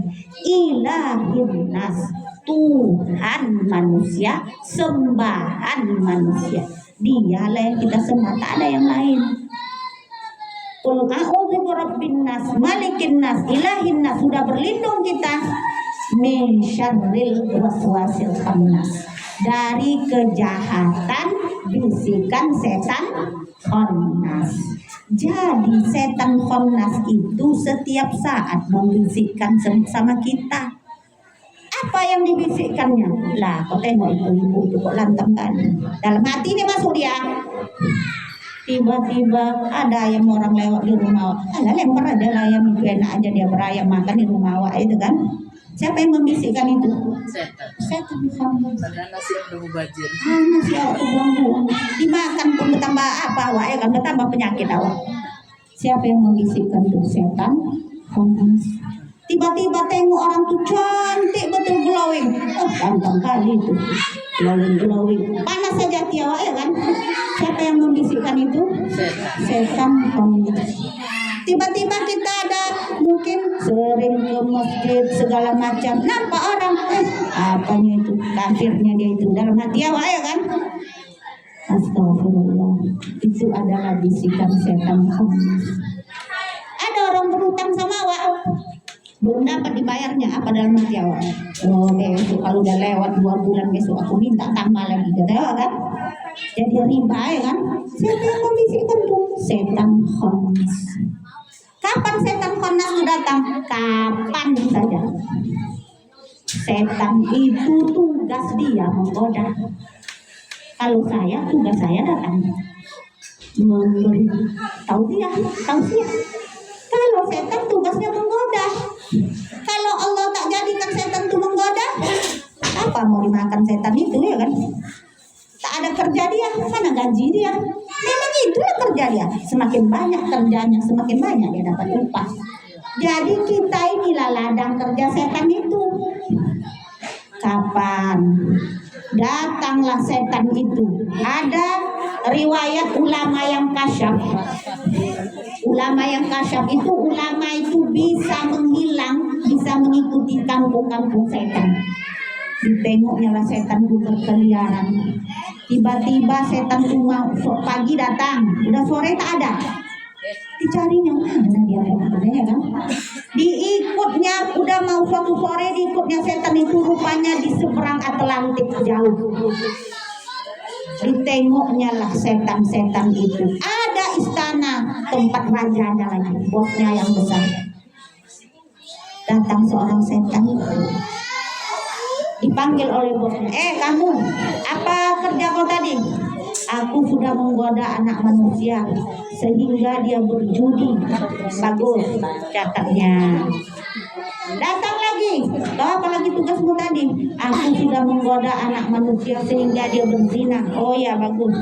Ilahin nas, Tuhan manusia, sembahan manusia. Dialah yang kita sembah, tak ada yang lain. Qul a'udzu birabbin nas, malikin nas, ilahin nas, sudah berlindung kita min syarril waswasil khannas, dari kejahatan bisikan setan khannas. Jadi setan khannas itu setiap saat membisikkan sama kita. Apa yang dibisikkannya? Lah, kau tengok ibu itu kok lantang kan? Dalam hati ini masuk dia. Tiba-tiba ada ayam orang lewat di rumah awak. Alah, lempar aja lah ayam itu, enak aja dia berayam makan di rumah awak itu kan. Siapa yang membisikkan itu? Setan khannas. Padahal nasi udah mubazir. Nasi awak tuh buang-buang. Dimakan pun bertambah apa awak ya kan, bertambah penyakit awak. Siapa yang membisikkan itu? Setan khannas. Tiba-tiba tengok orang tuh cantik betul, glowing. Ganteng kali itu. Glowing. Panas saja tiawa ya kan. Siapa yang membisikkan itu? Setan khannas. Tiba-tiba kita ada mungkin sering ke masjid segala macam, nampak orang apanya itu, kafirnya dia itu, dalam hati awak ya kan. Astagfirullah, itu adalah bisikan setan khannas. Ada orang berutang sama awak, belum dapat dibayarnya, apa dalam hati awak? Oh besok kalau udah lewat 2 bulan besok aku minta tambah lagi, kata awak kan. Jadi riba ya kan. Siapa yang membisikkan tuh? Setan khannas. Kapan setan khannas itu datang? Kapan saja. Setan itu tugas dia menggoda. Kalau saya, tugas saya datang memberi tahu dia, tahu dia. Kalau setan tugasnya menggoda. Kalau Allah tak jadikan setan itu menggoda, apa mau dimakan setan itu ya kan? Tak ada kerja dia, mana gaji dia? Memang itulah kerja dia. Semakin banyak kerjanya, semakin banyak dia dapat upah. Jadi kita inilah ladang kerja setan itu. Kapan datanglah setan itu? Ada riwayat ulama yang kasyaf. Ulama yang kasyaf itu, ulama itu bisa menghilang, bisa mengikuti kampung-kampung setan. Ditengoknya lah setan itu berkeliaran. Tiba-tiba setan itu mau pagi datang, udah sore tak ada. Dicarinya mana dia ya kan? Diikutnya, udah mau suatu sore diikutnya setan itu, rupanya di seberang Atlantik jauh. Ditengoknya lah setan-setan itu. Ada istana tempat rajanya lagi, bosnya yang besar. Datang seorang setan, dipanggil oleh bosnya. Kamu, apa kerja kau tadi? Aku sudah menggoda anak manusia sehingga dia berjudi. Bagus, catatnya. Datang lagi, kau apa lagi tugasmu tadi? Aku sudah menggoda anak manusia sehingga dia berzina. Oh ya, bagus.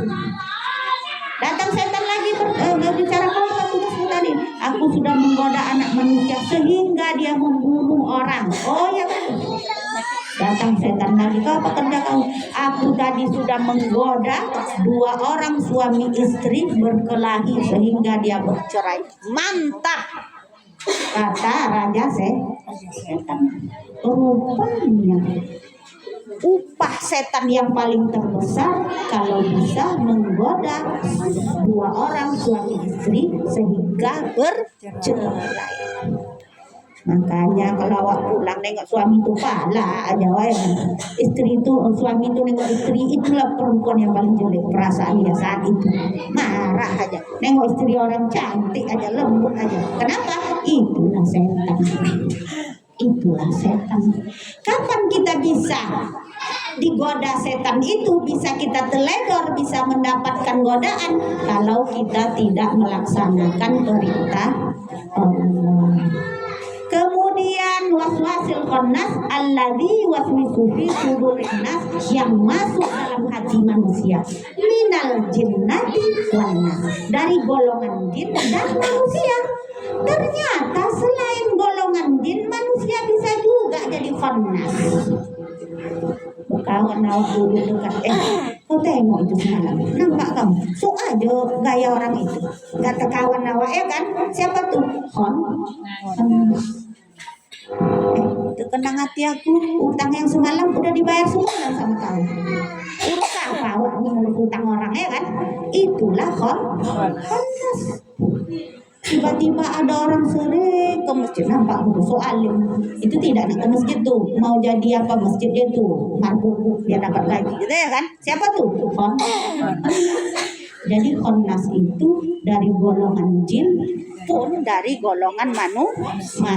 Datang setan lagi berbicara, kau apa tugasmu tadi? Aku sudah menggoda anak manusia sehingga dia membunuh orang. Oh ya, bagus. Datang setan lagi, kau apa kerja kau? Aku tadi sudah menggoda 2 orang suami istri berkelahi sehingga dia bercerai. Mantap, kata raja setan. Rupanya upah setan yang paling terbesar kalau bisa menggoda 2 orang suami istri sehingga bercerai. Makanya kalau awak pulang nengok suami itu pala aja wae. Istri itu, suami itu nengok istri, itulah perempuan yang paling jelek perasaan dia saat itu. Marah aja. Nengok istri orang cantik aja, lembut aja. Kenapa? Itulah setan. Itulah setan. Kapan kita bisa digoda setan itu? Bisa kita teledor, bisa mendapatkan godaan kalau kita tidak melaksanakan perintah Allah. Kemudian waswasil khannas alladzi waswisu fi sudurin nas, yang masuk dalam hati manusia, minal jinnati wan nas, dari golongan jin dan manusia. Ternyata selain golongan jin, manusia bisa juga jadi khannas. Kawan awak dulu dekat, kau tengok itu semalam, nampak kamu? So aja gaya orang itu. Kata kawan awak, kan? Siapa tuh? Terkenang hati aku, utang yang semalam udah dibayar semua sama kau. Urus apa awak ngurus utang orang, kan? Itulah khannas. Tiba-tiba ada orang sering ke masjid, nampak buku soalim itu tidak nak ke masjid tuh, mau jadi apa masjid dia tuh, marbuku dia dapat gaji gitu ya kan? Siapa tuh? Jadi khannas itu dari golongan jin pun dari golongan manusia.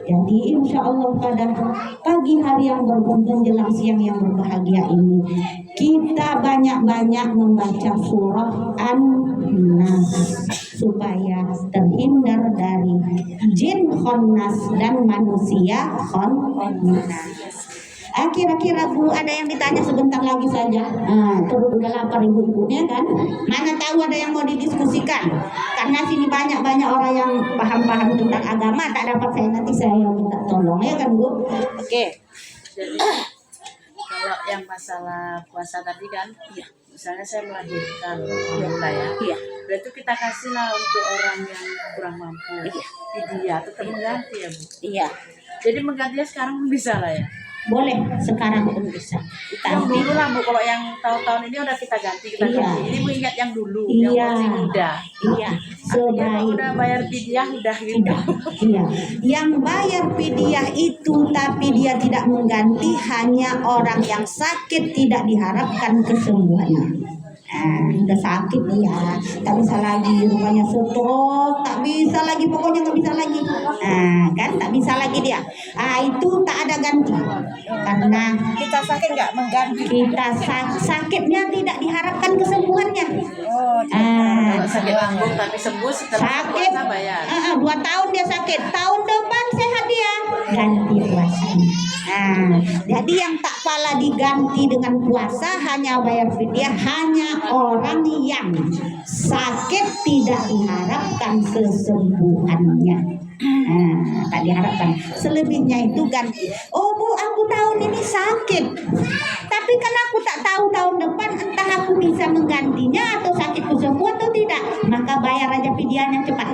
Jadi insya Allah pada pagi hari yang beruntung jelang siang yang berbahagia ini, kita banyak-banyak membaca surah An-Nas supaya terhindar dari jin khannas dan manusia khannas. Kira-kira Bu ada yang ditanya sebentar lagi saja. Terus udah lapar ibu-ibunya kan? Mana tahu ada yang mau didiskusikan? Karena sini banyak orang yang paham-paham tentang agama, tak dapat saya minta tolong ya kan Bu? Oke. Jadi kalau yang masalah puasa tadi kan, misalnya saya melahirkan ya, berarti kita kasihlah untuk orang yang kurang mampu, fidyah tetap mengganti ya Bu. Iya. Jadi menggantinya sekarang bisa lah ya. Boleh, sekarang pun bisa. Yang dulu lah Bu, kalau yang tahun-tahun ini udah kita ganti. Ini Bu ingat yang dulu, yang masih muda. Iya, sebaik. Udah bayar fidyah udah gitu. Iya, yang bayar fidyah itu tapi dia tidak mengganti hanya orang yang sakit tidak diharapkan kesembuhannya. Udah sakit dia, tak bisa lagi, rupanya stroke, tak bisa lagi, pokoknya nggak bisa lagi. Kan tak bisa lagi dia. Itu tak ada ganti. Karena Kita sakit nggak mengganti. kita sakitnya tidak diharapkan kesembuhannya. Sakit lambung tapi sembuh setelah Sakit, puasa bayar. 2 tahun dia sakit, tahun depan sehat dia, ganti puasanya. Jadi yang tak pala diganti dengan puasa hanya bayar fidyah hanya orang yang sakit tidak diharapkan kesembuhannya. Tak diharapkan. Selebihnya itu ganti. Oh Bu, aku tahun ini sakit, tapi kan aku tak tahu tahun depan entah aku bisa menggantinya atau sakitku sembuh atau tidak, maka bayar aja fidyahnya cepat.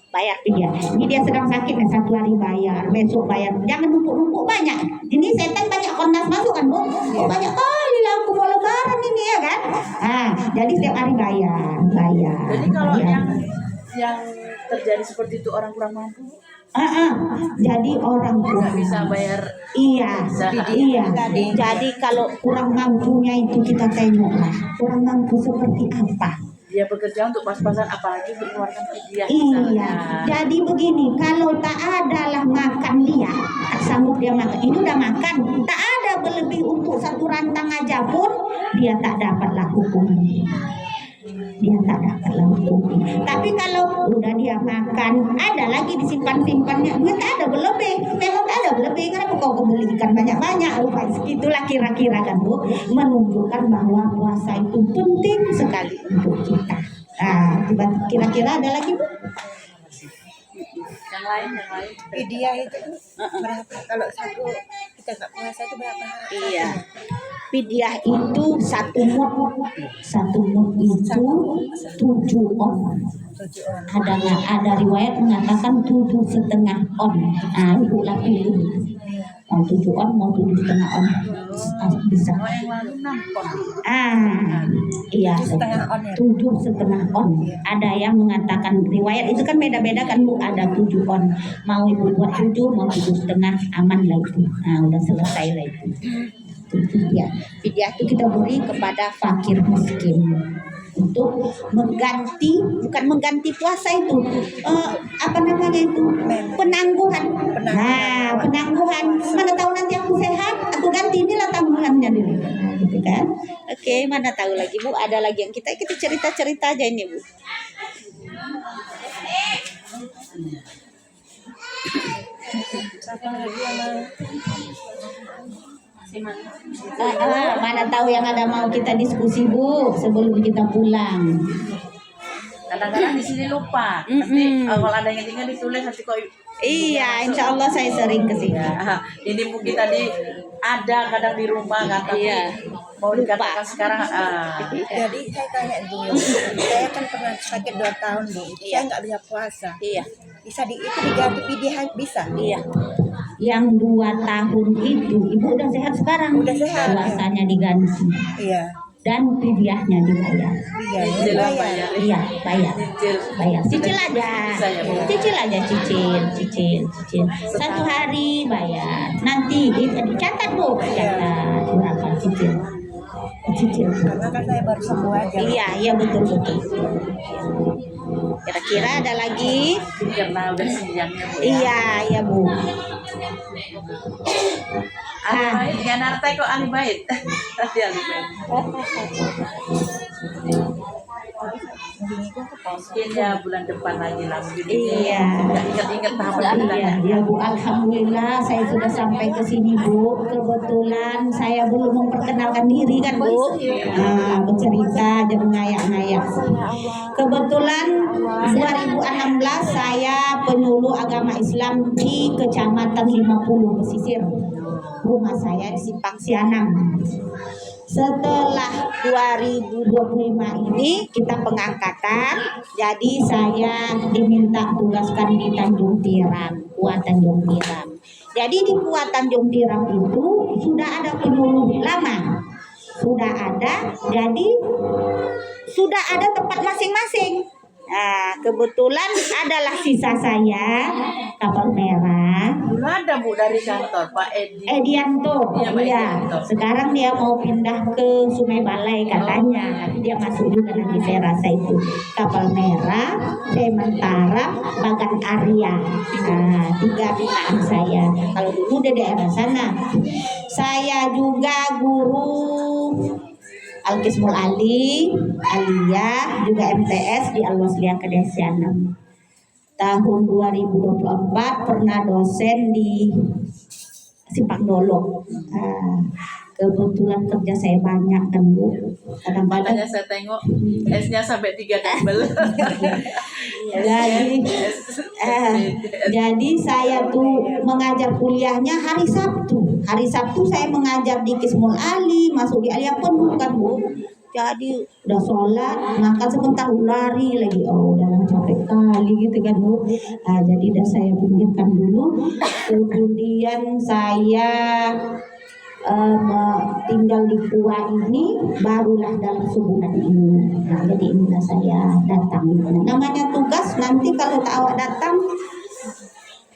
Bayar fidyah. Ini dia sedang sakit, 1 hari bayar, besok bayar. Jangan numpuk-numpuk banyak. Ini setan banyak khannas masuk kan Bu? Banyak kali lah aku mau lebaran ini ya kan? Jadi setiap hari bayar. Jadi kalau yang terjadi seperti itu orang kurang mampu, Jadi orang tua nggak bisa bayar iya, iya. Jadi kalau kurang mampunya itu kita tengoklah kurang mampu seperti apa. dia bekerja untuk pas-pasan, apalagi untuk mengeluarkan fidyah Iya, misalnya. jadi begini, kalau tak adalah makan dia, tak sanggup dia makan, ini udah makan, tak ada berlebih untuk satu rantang aja pun, dia tak dapatlah hukuman. Dia tak dapatlah hukuman. Tapi kalau udah dia makan, ada lagi disimpan-simpannya, duit tak ada berlebih, memang tak ada berlebih, kenapa kau beli ikan banyak-banyak, itulah kira-kira kan Bu, menunjukkan bahwa puasa itu penting sekali untuk kita. Nah, kira-kira ada lagi Bu? Yang lain. Fidyah itu berapa? Kalau satu kita nggak puasa itu berapa? Iya. Fidyah itu satu mud itu 7 on. 7 orang. Ada nggak? Ada riwayat mengatakan 7,5 on. Ibu lah pilih. Mau 7 on, mau 7,5 on. Bisa. Oh, yang lalu 6 pon. Iya. 7,5 on ya. 7,5 on. Ada yang mengatakan riwayat itu kan beda-beda kan Bu. Ada 7 on. Mau ibu buat 7, mau 7,5 aman lah itu. Udah selesai lah itu. Fidyah itu kita beri kepada fakir miskin untuk mengganti, bukan mengganti puasa itu, apa namanya itu, penangguhan. Penangguhan. Mana tahu nanti aku sehat, aku ganti inilah tanggungannya dulu, gitu kan? Oke, mana tahu lagi Bu, ada lagi yang kita cerita aja ini Bu. Siapa lagi yang mau? Mana tahu yang ada mau kita diskusi Bu sebelum kita pulang. Kadang-kadang di sini lupa. Nanti kalau ada yang tinggal ditulis nanti kok. Iya, insya Allah saya sering kesini. Ya, ini mungkin tadi ada kadang di rumah kan, tapi mau dikatakan sekarang. Jadi saya tanya dulu, saya kan pernah sakit 2 tahun Bu, saya nggak bisa puasa. Iya. Bisa itu diganti fidyah bisa? Iya. Yang 2 tahun itu ibu udah sehat sekarang. Udah sehat. Puasanya diganti Iya. dan fidyahnya dibayar. Iya, bayar. Iya, bayar. Cicil aja. Cicil. Satu hari bayar. Nanti dicatat Bu, catat berapa cicil. Karena kan saya baru sembuh aja. Iya betul. Kira-kira ada lagi? Karena udah siangnya Bu. Iya Bu. Ahli baik, Ganarte kok ahli baik. Tadi ahli baik. Mungkin ya bulan depan lagi lah mungkin. Iya. Ingat-ingat tahapan bulannya. Iya Bu, alhamdulillah saya sudah sampai ke sini Bu. Kebetulan saya belum memperkenalkan diri kan Bu. Bercerita aja mengayak-ngayak. Kebetulan 2016 saya penyuluh agama Islam di Kecamatan 50 Pesisir. Rumah saya di Simpang Sianang. Setelah 2025 ini kita pengangkatan, jadi saya diminta tugaskan di Tanjung Tiram, Puat Tanjung Tiram. Jadi di Puat Tanjung Tiram itu sudah ada penyuluh lama, jadi sudah ada tempat masing-masing. Nah, kebetulan adalah sisa saya Kapal Merah. Dulu ada Bu dari kantor Pak Edianto. Iya, Pak Edianto. Sekarang dia mau pindah ke Sungai Balai katanya. Tapi dia masuk juga nanti saya rasa itu. Kapal Merah, Sementara, Bagan Arya. 3 binaan saya. Kalau dulu di daerah sana. Saya juga guru Al-Qismul Ali, Aliyah, juga MTS di Al-Wasliyah Kedesianem. Tahun 2024 pernah dosen di Simpang Dolok. Kebetulan kerja saya banyak kan Bu. Kadang-kadang Makanya saya tengok S-nya sampai 3 double. jadi saya tuh mengajar kuliahnya hari Sabtu. Hari Sabtu saya mengajar di Qismul Ali, masuk di Aliyah penuh kan Bu. Jadi udah sholat, makan sebentar lari lagi. Udah capek kali gitu kan Bu. Jadi udah saya pinggirkan dulu. Kemudian saya tinggal di Kua ini barulah dalam sebulan ini. Jadi inilah saya datang. Namanya tugas, nanti kalau tak awak datang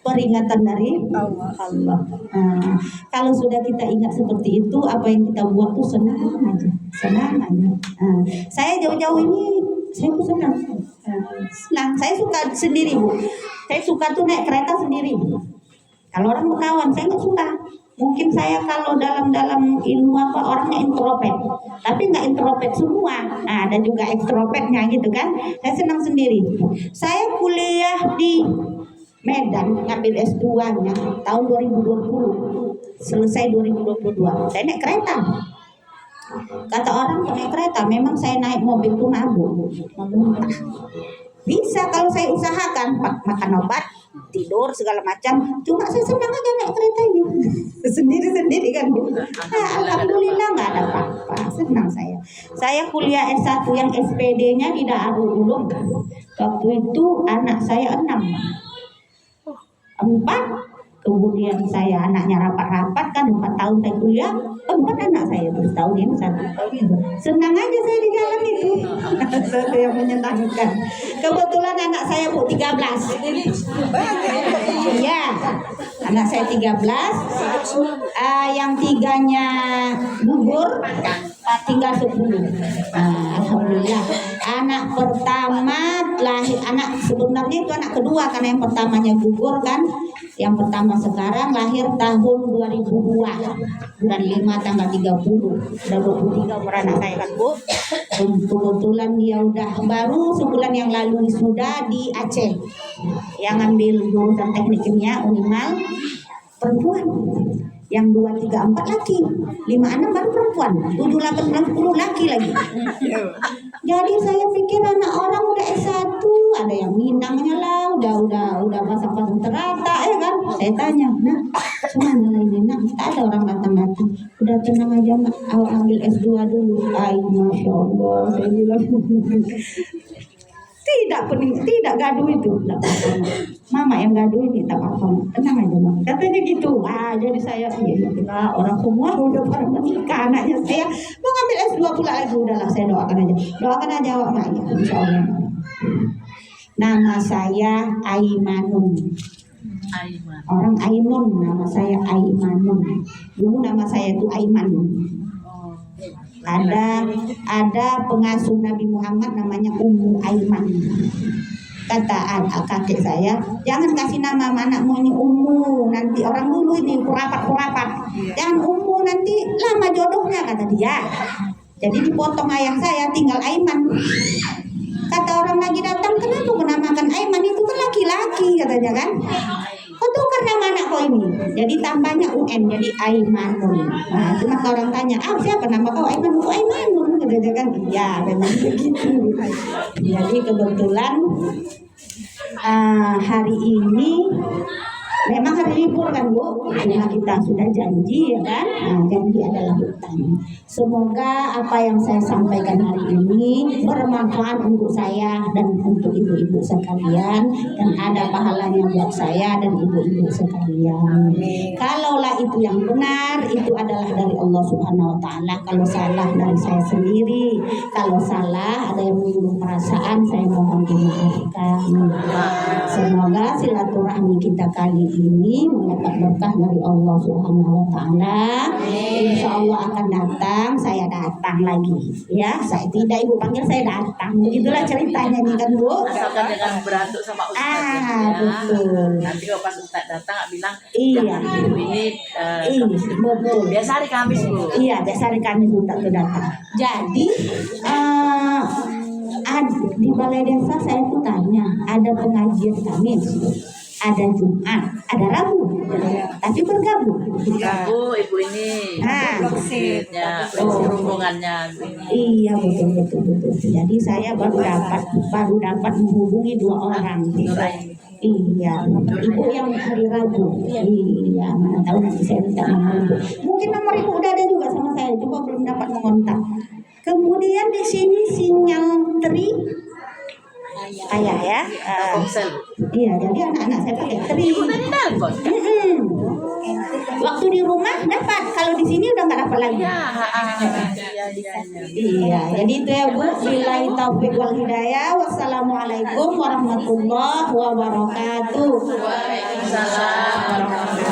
peringatan dari Allah. Allah. Nah, kalau sudah kita ingat seperti itu, apa yang kita buat tuh senang aja, senang aja. Nah, saya jauh-jauh ini saya tuh senang, senang. Saya suka sendiri Bu. Saya suka tuh naik kereta sendiri. Kalau orang berkawan, saya nggak suka. Mungkin saya kalau dalam ilmu apa orangnya introvert, tapi nggak introvert semua. Nah, ada juga ekstrovertnya gitu kan. Saya senang sendiri. Saya kuliah di Medan, ngambil S2-nya tahun 2020, selesai 2022. Saya naik kereta. Kata orang naik kereta, memang saya naik mobil tuh mabuk, memuntah. Bisa kalau saya usahakan, makan obat, tidur segala macam. Cuma saya senang aja naik kereta ini sendiri-sendiri kan Bu. Nah, alhamdulillah nggak ada apa-apa, senang saya. Saya kuliah S1 yang SPD-nya di Darul Ulum. Waktu itu anak saya 4. Kemudian saya anaknya rapat-rapat kan 4 tahun saya kuliah, 4 anak saya terus tahun ini 1 tahun itu. Senang aja saya di jalan itu. Sesuatu yang menyenangkan. Kebetulan anak saya Bu 13. Iya. Anak saya 13. Yang 3-nya gugur, tinggal 10. Alhamdulillah. Anak pertama lahir, anak sebenarnya itu anak kedua karena yang pertamanya gugur kan. Yang pertama sekarang lahir tahun 2002 bulan 5 tanggal 30. Udah 23 umur anak saya kan Bu. Kebetulan dia udah baru sebulan yang lalu sudah di Aceh yang ngambil jurusan teknik kimia Unimal, perempuan. Yang 2, 3, 4 laki, 5, 6 baru perempuan, 7, 8, 9, 10 laki lagi. Jadi saya pikir anak orang udah S1, ada yang Minangnya lah, udah pasang-pasang terata, ya kan? Saya tanya, nah, mana lagi nak? Tak ada orang datang-datang. Udah tenang aja mak, awak ambil S2 dulu. Ay, masya Allah, saya bilang. Tidak gaduh itu, tidak apa-apa. Mama yang gaduh ini tak apa-apa, tenang aja Mama. Katanya gitu. Jadi saya orang semua udah pada menikah, anaknya saya mau ngambil S2 pula lagi. Udahlah saya doakan aja awak mak ya, insya Allah. Nama saya Aimanun. Orang Ainun, nama saya Aimanun. Dulu nama saya itu Aiman. Ada pengasuh Nabi Muhammad namanya Ummu Aiman. Kata kakek saya, jangan kasih nama anakmu ini Ummu, nanti orang dulu ini kurapat. Jangan Ummu, nanti lama jodohnya kata dia. Jadi dipotong ayah saya, tinggal Aiman. Kata orang lagi datang, kenapa menamakan Aiman, itu kan laki-laki katanya kan. Kau tukar nama anak kau ini, jadi tambahnya UN, jadi Aimanun. Nah, cuma orang tanya, siapa nama kau Aiman? Oh, Aimanun, katanya kan. Iya, memang begitu. Jadi kebetulan hari ini memang hari libur kan Bu, karena kita sudah janji ya kan. Janji adalah hutang. Semoga apa yang saya sampaikan hari ini bermanfaat untuk saya dan untuk ibu-ibu sekalian, dan ada pahalanya buat saya dan ibu-ibu sekalian. Kalaulah itu yang benar, itu adalah dari Allah Subhanahu Wa Taala. Kalau salah dari saya sendiri, kalau salah ada yang menyinggung perasaan, saya mohon dimaafkan. Semoga silaturahmi kita kali ini mendapat berkah dari Allah Subhanahu Wa Taala. Insya Allah akan datang, saya datang lagi. Ya, saya tidak ibu panggil saya datang. Begitulah ceritanya nih kan Bu. Asalkan jangan berantem sama Ustaz ya. Betul. Nanti kalau pas Ustaz datang bilang, Iya. jangan ibu ini Betul. biasa hari Kamis Bu. Iya, biasa hari Kamis Ustaz tuh datang. Jadi di balai desa saya tuh tanya, ada pengajian Kamis, ada Jumat, ada Rabu, tapi bergabung. Bu, ibu ini ya, hubungannya. Iya betul. Jadi saya baru dapat menghubungi 2 orang. Iya, ibu yang hari Rabu. Iya, mana tahu nanti saya minta nomor ibu. Mungkin nomor ibu udah ada juga sama saya, cuma belum dapat mengontak. Kemudian di sini sinyal tri ayah ya. Iya, jadi anak-anak saya pakai tri. Waktu di rumah dapat kalau di sini udah nggak dapat lagi. Iya. Jadi itu ya Bu. Billahi taufiq wal hidayah. Wassalamualaikum warahmatullahi wabarakatuh. Waalaikumsalam warahmatullahi